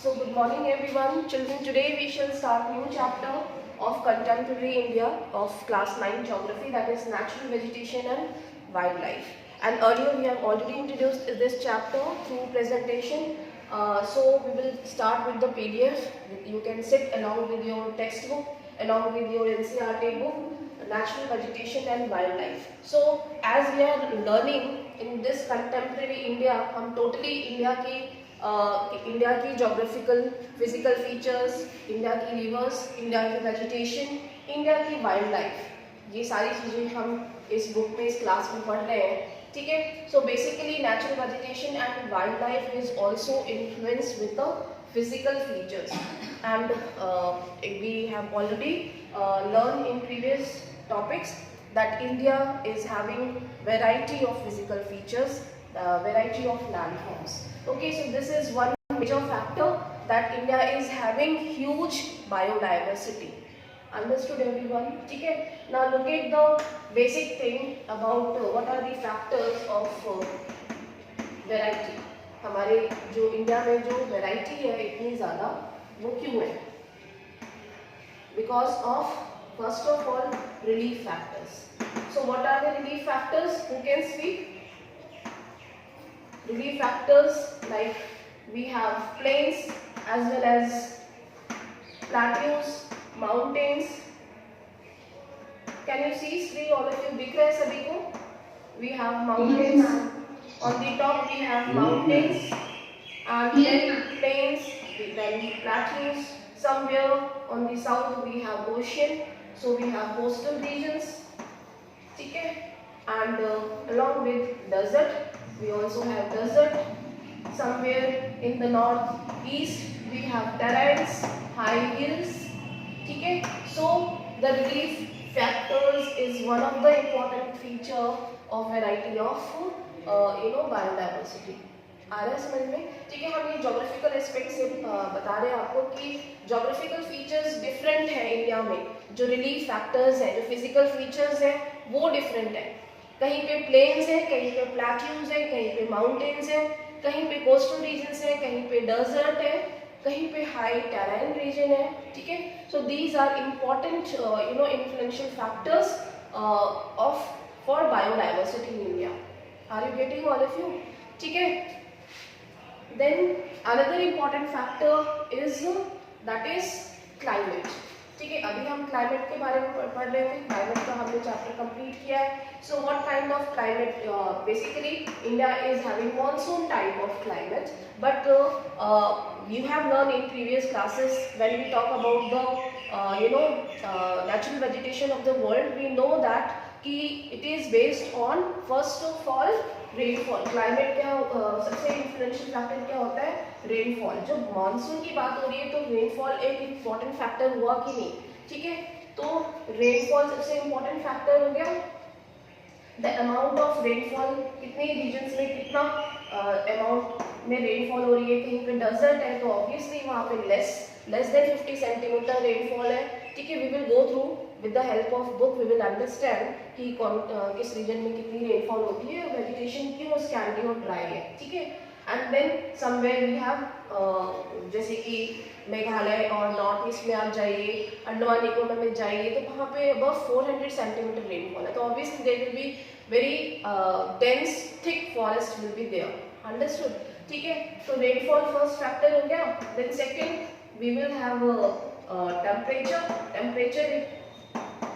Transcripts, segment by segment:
So good morning everyone. Children, today we shall start new chapter of contemporary India of class 9 geography, that is natural vegetation and wildlife. And earlier we have already introduced this chapter through presentation. So we will start with the PDF. You can sit along with your textbook, along with your NCERT book, natural vegetation and wildlife. So as we are learning in this contemporary India, हम totally India की geographical physical features, India की reverse, India की vegetation, India की wild life, ये सारी चीज़ें हम इस बुक में इस क्लास में पढ़ रहे हैं. ठीक है. So basically natural vegetation and wildlife is also influenced with the physical features and we have already learn in previous topics that India is having variety of physical features, variety of landforms. Okay, so this is one major factor that India is having huge biodiversity. Understood everyone? Okay. Now look at the basic thing about what are the factors of variety. हमारे जो India में जो variety है इतनी ज़्यादा, वो क्यों है? Because of first of all relief factors. So what are the relief factors? Who can speak? Relief factors like we have plains as well as plateaus, mountains. Can you see? See all of you, दिख रहा है सभी को? We have mountains. On the top we have mountains and then plains, then plateaus. Somewhere on the south we have ocean, so we have coastal regions. Okay, and along with desert, we also have desert. Somewhere in the northeast we have terrains, high hills. Okay, so the relief factors is one of the important feature of variety of biodiversity. आ रहा है समझ में? ठीक है. हम ये geographical aspect से बता रहे हैं आपको कि जोग्राफिकल फीचर्स डिफरेंट है इंडिया में. जो रिलीफ फैक्टर्स हैं, जो फिजिकल फीचर्स हैं, वो डिफरेंट है. कहीं पे प्लेन्स है, कहीं पे प्लेट्यूज है, कहीं पे माउंटेन्स है, कहीं पे कोस्टल रीजन्स है, कहीं पे डेजर्ट है, कहीं पे हाई टेरेन रीजन है. ठीक है. So these are important influential factors of for biodiversity in India. Are you getting all of you? ठीक है. Then another important factor is that is climate. ठीक है. अभी हम क्लाइमेट के बारे में पढ़ रहे थे. क्लाइमेट का हमने चैप्टर कंप्लीट किया है. So what kind of climate? Basically India is having monsoon type of climate, but you have learned in previous classes when we talk about the natural vegetation of the world, we know that कि it is based on first of all rainfall. Climate क्या सबसे influential factor क्या होता है? Rainfall. जब monsoon की बात हो रही है तो रेनफॉल एक इम्पॉर्टेंट फैक्टर हुआ कि नहीं? ठीक है. तो रेनफॉल सबसे इम्पॉर्टेंट फैक्टर हो गया. द अमाउंट ऑफ रेनफॉल, कितने रीजन्स में कितना अमाउंट में रेनफॉल हो रही है. कहीं पे डेजर्ट है तो ऑब्वियसली वहाँ पे लेस देन 50 सेंटीमीटर रेनफॉल है. ठीक है. We will go through with the help of book, we will understand कि किस रीजन में कितनी रेनफॉल होती है, वेजिटेशन क्यों स्कैंडी और ड्राई है. ठीक है. And then somewhere we have जैसे कि मेघालय और नॉर्थ ईस्ट में आप जाइए, अंडमान निकोबार में जाइए, तो वहाँ पे अबव 400 सेंटीमीटर रेनफॉल है. तो obviously there will be very dense thick forest will be there. Understood? ठीक है. तो रेनफॉल फर्स्ट फैक्टर हो गया. Then second we will have temperature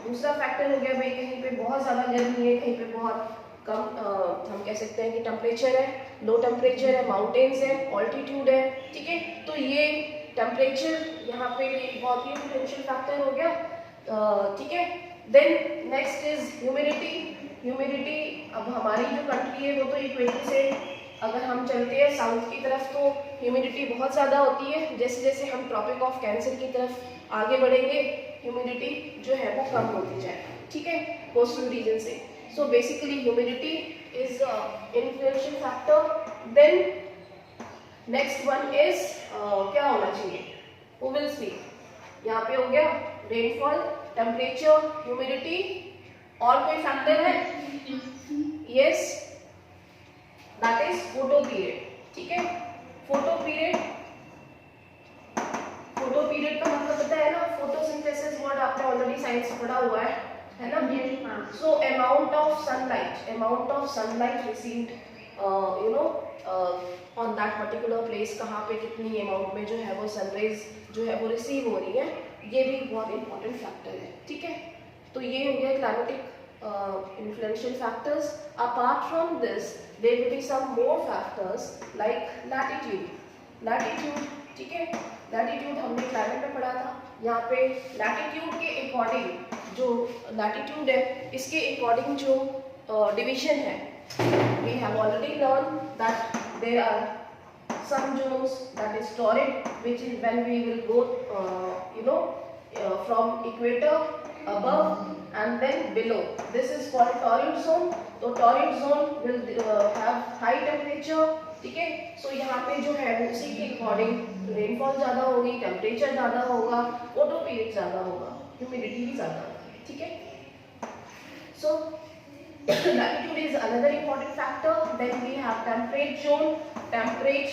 दूसरा फैक्टर हो गया. भाई कहीं पे बहुत ज़्यादा गर्मी है, कहीं पे बहुत कम हम कह सकते हैं कि टेम्परेचर है, लो टेम्परेचर है, माउंटेन्स है, ऑल्टीट्यूड है. ठीक है. तो ये टेम्परेचर यहाँ पे बहुत ही इन्फ्लुएंशियल फैक्टर हो गया. ठीक है. Then next is humidity. Humidity, अब हमारी जो कंट्री है वो तो इक्वेटर से अगर हम चलते हैं साउथ की तरफ तो ह्यूमिडिटी बहुत ज़्यादा होती है. जैसे जैसे हम ट्रॉपिक ऑफ कैंसर की तरफ आगे बढ़ेंगे ह्यूमिडिटी जो है वो कम होती जाए. ठीक है. कोस्टल रीजन से. So basically humidity is influential factor. Then next one is क्या होना चाहिए? Who will speak? यहाँ पे हो गया रेनफॉल, टेम्परेचर, ह्यूमिडिटी. और कोई फैक्टर है? Yes, that is photo period. ठीक है. फोटो पीरियड साइंस पढ़ा हुआ है ना? So amount of sunlight received on that particular place, कहाँ पे कितनी अमाउंट में जो है वो सनरेज जो है वो रिसीव हो रही है, ये भी बहुत इंपॉर्टेंट फैक्टर है, ठीक है? तो ये हो गया climatic influential factors. Apart from this, there will be some more factors like latitude. ठीक है? लैटिट्यूड हमने क्लाइमेट में पढ़ा था। यहाँ पे लैटिट्यूड के अकॉर्डिंग जो लैटिट्यूड है, इसके अकॉर्डिंग जो डिवीजन है, we have already learned that there are some zones that is torrid, which is when we will go from equator above and then below. This is called torrid zone. तो torrid zone will have high temperature, ठीक है? सो यहाँ पे जो है उसी के according rainfall ज़्यादा होगी, टेम्परेचर ज़्यादा होगा, फोटो पीरियड ज़्यादा होगा, ह्यूमिडिटी भी ज़्यादा होगी, ठीक है? सो latitude is another important factor. Then we have temperate zone. Temperate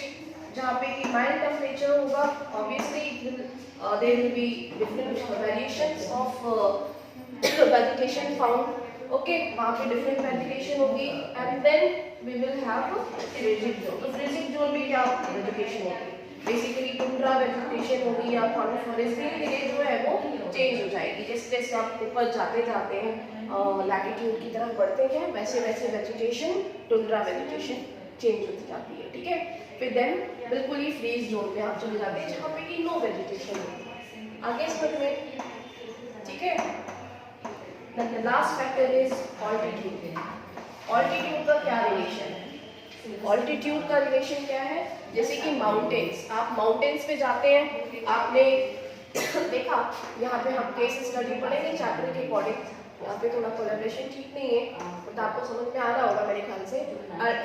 जहाँ पे कि mild temperature होगा, obviously there will be different variations of vegetation found. Okay, वहाँ पे different vegetation होगी, and then we will have freezing zone. तो freezing zone में क्या vegetation होगी? Basically टुंड्रा vegetation होगी या कॉनिफरस, धीरे-धीरे जो है वो चेंज हो जाएगी। जैसे आप ऊपर जाते जाते हैं लैटिट्यूड की तरफ बढ़ते हैं, वैसे वैसे वेजिटेशन, टुंड्रा वेजिटेशन चेंज होती जाती है, ठीक है? फिर देन बिल्कुल ही फ्रीज जोन में आप चले जाते हैं जहाँ पे कि नो वेजिटेशन होगी। आगे समझ में, ठीक है? Then the last factor is altitude. Altitude का क्या रिलेशन है? Altitude का रिलेशन क्या है? जैसे कि माउंटेन्स, आप माउंटेन्स पे जाते हैं, आपने देखा यहाँ पे हम केस स्टडी पढ़ेंगे चैप्टर के अकॉर्डिंग। यहाँ पे थोड़ा कोलैबोरेशन ठीक नहीं है, बट आपको समझ में आ रहा होगा मेरे ख्याल से।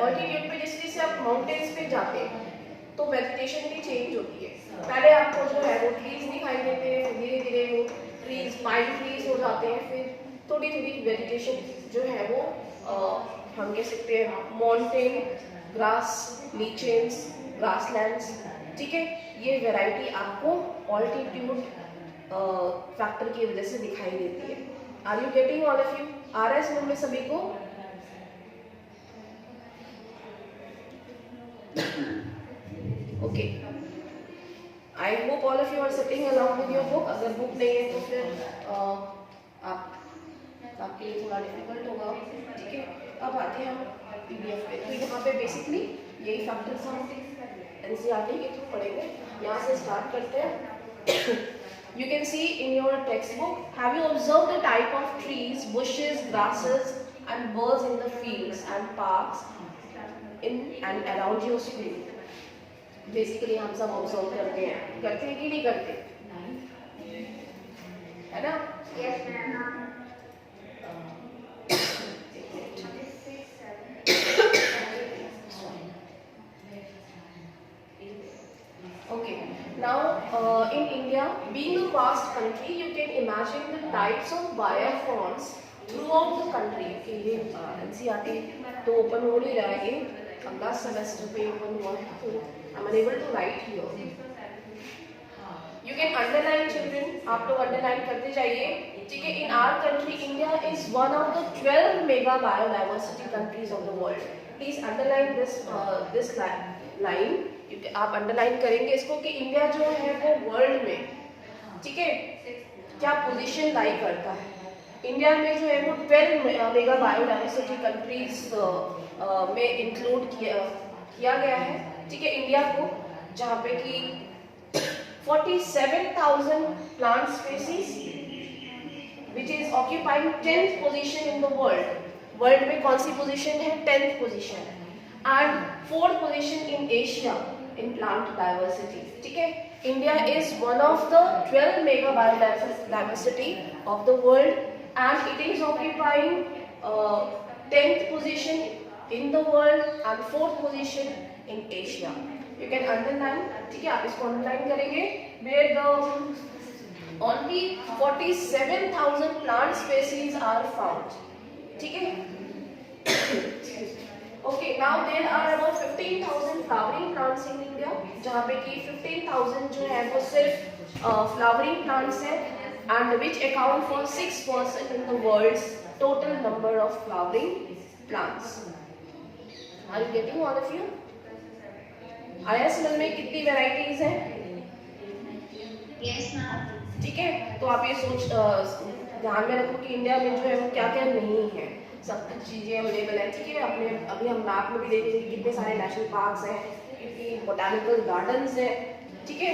ऑल्टीट्यूड पे जैसे जैसे आप माउंटेन्स पे जाते हैं तो वेजिटेशन भी चेंज होती है। पहले आपको जो है वो ट्रीज दिखाई देते हैं, धीरे धीरे वो ट्रीज पाइन ट्रीज हो जाते हैं, फिर थोड़ी थोड़ी वेजिटेशन जो है वो हम कह सकते हैं माउंटेन ग्रास, लीचेंस, ग्रासलैंड्स, ठीक है? ये वैरायटी आपको ऑल्टीट्यूड फैक्टर की वजह से दिखाई देती है। Are you getting all of you? आ रहा है समझ में सभी को? Okay, I hope all of you are sitting along with your book. अगर बुक नहीं है तो फिर आपके लिए थोड़ा डिफिकल्ट होगा, ठीक है? अब आते हैं हम पीडीएफ पे। तो यहाँ पे बेसिकली यही फैक्टर्स हम एनसीईआरटी के थ्रू पढ़ेंगे। यहाँ से स्टार्ट करते हैं। You can see in your textbook, have you observed the type of trees, bushes, grasses and birds in the fields and parks in and around your school? Basically हम सब observe करते हैं कि नहीं करते? है ना? Yes ma'am. Okay, now in India, being a vast country, you can imagine the types of biofaunas throughout the country. Okay, ये NCERT तो open हो नहीं रहा है, ये अगला semester पे open हुआ है, तो I'm unable to write here. You can underline children, आप लोग underline करते जाइए, ठीक है? In our country, India is one of the 12 mega biodiversity countries of the world. Please underline this line. आप अंडरलाइन करेंगे इसको कि इंडिया जो है वो वर्ल्ड में, ठीक है, क्या पोजीशन लाई करता है। इंडिया में जो है वो 12 मेगा बायोडाइवर्सिटी कंट्रीज में इंक्लूड किया गया है, ठीक है, इंडिया को, जहाँ पे कि 47,000 plant species which is occupying 10th position in the world. World में कौन सी पोजीशन है? 10th पोजीशन है। And 4th position in Asia in plant diversity, ठीक है? India is one of the 12 mega biodiversity of the world and it is occupying 10th position in the world and 4th position in Asia. You can underline, ठीक है? आप इसको underline करेंगे where the only 47,000 plant species are found, ठीक है? Okay, now there are about 15,000 flowering plants in India, जहाँ पे कि 15,000 जो है वो सिर्फ flowering plants हैं and which account for 6% in the world's total number of flowering plants. Are you getting all of you? आया समझ में कितनी वेराइटीज हैं? Yes, ma'am. ठीक है, तो आप ये ध्यान में रखो कि इंडिया में जो है वो क्या क्या नहीं है, सब कुछ चीज़ें अवेलेबल है। ठीक है, अपने अभी हम मैप में भी देखेंगे कितने सारे नेशनल पार्क्स हैं, कितनी बोटानिकल गार्डन्स हैं। ठीक है,